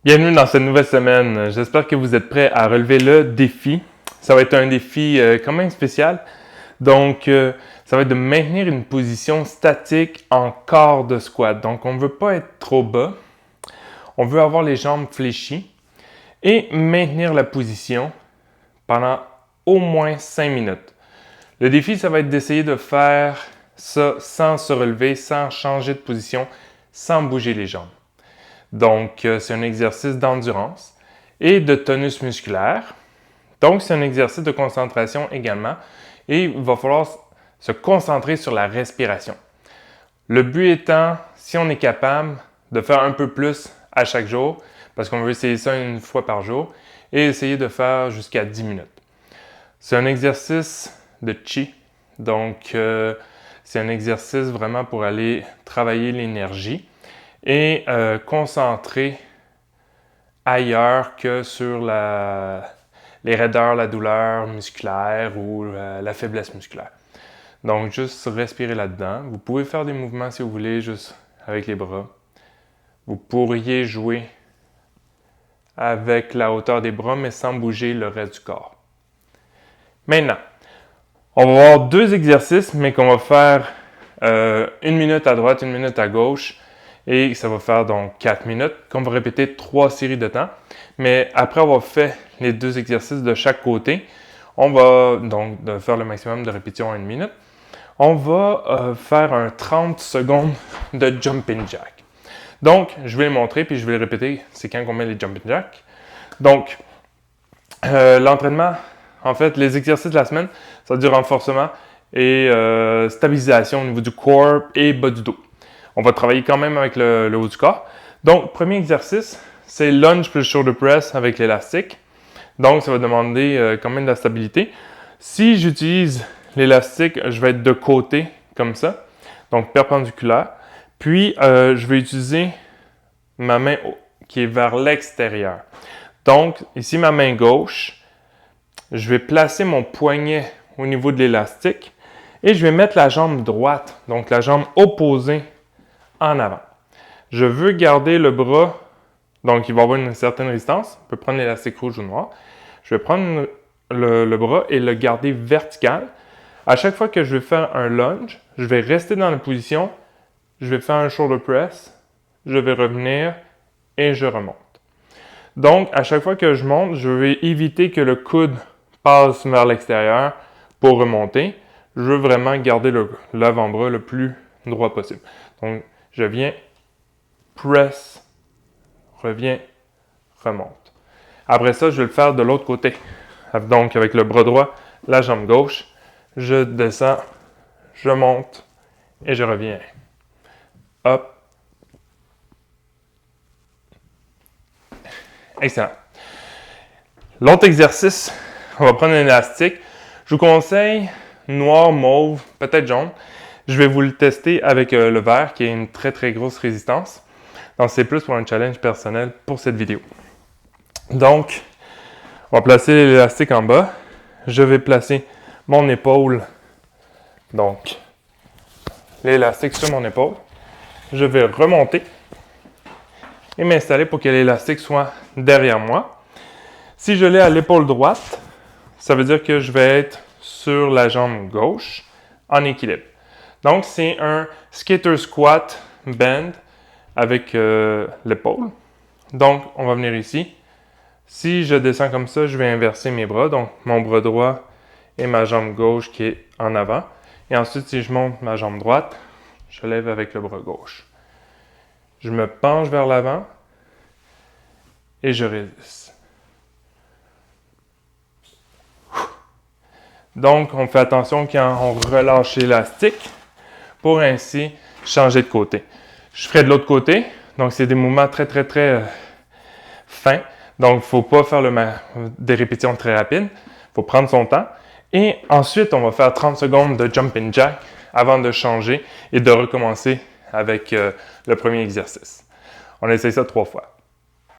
Bienvenue dans cette nouvelle semaine. J'espère que vous êtes prêts à relever le défi. Ça va être un défi quand même spécial. Donc, ça va être de maintenir une position statique en quart de squat. Donc, on ne veut pas être trop bas. On veut avoir les jambes fléchies et maintenir la position pendant au moins 5 minutes. Le défi, ça va être d'essayer de faire ça sans se relever, sans changer de position, sans bouger les jambes. Donc, c'est un exercice d'endurance et de tonus musculaire. Donc, c'est un exercice de concentration également. Et il va falloir se concentrer sur la respiration. Le but étant, si on est capable de faire un peu plus à chaque jour, parce qu'on veut essayer ça une fois par jour, et essayer de faire jusqu'à 10 minutes. C'est un exercice de chi. Donc, c'est un exercice vraiment pour aller travailler l'énergie et concentrer ailleurs que sur les raideurs, la douleur musculaire ou la faiblesse musculaire. Donc, juste respirer là-dedans. Vous pouvez faire des mouvements si vous voulez, juste avec les bras. Vous pourriez jouer avec la hauteur des bras, mais sans bouger le reste du corps. Maintenant, on va avoir deux exercices, mais qu'on va faire 1 minute à droite, 1 minute à gauche. Et ça va faire donc 4 minutes, qu'on va répéter 3 séries de temps. Mais après avoir fait les deux exercices de chaque côté, on va donc faire le maximum de répétitions en 1 minute. On va faire un 30 secondes de jumping jack. Donc, je vais le montrer puis je vais le répéter. C'est quand on met les jumping jack. Donc, l'entraînement, en fait, les exercices de la semaine, ça a du renforcement et stabilisation au niveau du corps et bas du dos. On va travailler quand même avec le haut du corps. Donc, premier exercice, c'est lunge plus shoulder press avec l'élastique. Donc, ça va demander quand même de la stabilité. Si j'utilise l'élastique, je vais être de côté, comme ça. Donc, perpendiculaire. Puis, je vais utiliser ma main qui est vers l'extérieur. Donc, ici, ma main gauche, je vais placer mon poignet au niveau de l'élastique et je vais mettre la jambe droite, donc la jambe opposée, en avant. Je veux garder le bras, donc il va avoir une certaine résistance. On peut prendre l'élastique rouge ou noir. Je vais prendre le bras et le garder vertical. À chaque fois que je vais faire un lunge, je vais rester dans la position, je vais faire un shoulder press, je vais revenir et je remonte. Donc, à chaque fois que je monte, je vais éviter que le coude passe vers l'extérieur pour remonter. Je veux vraiment garder l'avant-bras le plus droit possible. Donc, je viens, press, reviens, remonte. Après ça, je vais le faire de l'autre côté. Donc, avec le bras droit, la jambe gauche, je descends, je monte et je reviens. Hop. Excellent. L'autre exercice, on va prendre un élastique. Je vous conseille noir, mauve, peut-être jaune. Je vais vous le tester avec le vert qui a une très très grosse résistance. Donc c'est plus pour un challenge personnel pour cette vidéo. Donc, on va placer l'élastique en bas. Je vais placer mon épaule. Donc, l'élastique sur mon épaule. Je vais remonter et m'installer pour que l'élastique soit derrière moi. Si je l'ai à l'épaule droite, ça veut dire que je vais être sur la jambe gauche en équilibre. Donc, c'est un skater squat bend avec l'épaule. Donc, on va venir ici. Si je descends comme ça, je vais inverser mes bras. Donc, mon bras droit et ma jambe gauche qui est en avant. Et ensuite, si je monte ma jambe droite, je lève avec le bras gauche. Je me penche vers l'avant et je résiste. Donc, on fait attention quand on relâche l'élastique pour ainsi changer de côté. Je ferai de l'autre côté. Donc, c'est des mouvements très, très, très fins. Donc, il ne faut pas faire des répétitions très rapides. Il faut prendre son temps. Et ensuite, on va faire 30 secondes de jumping jack avant de changer et de recommencer avec le premier exercice. On essaie ça 3 fois.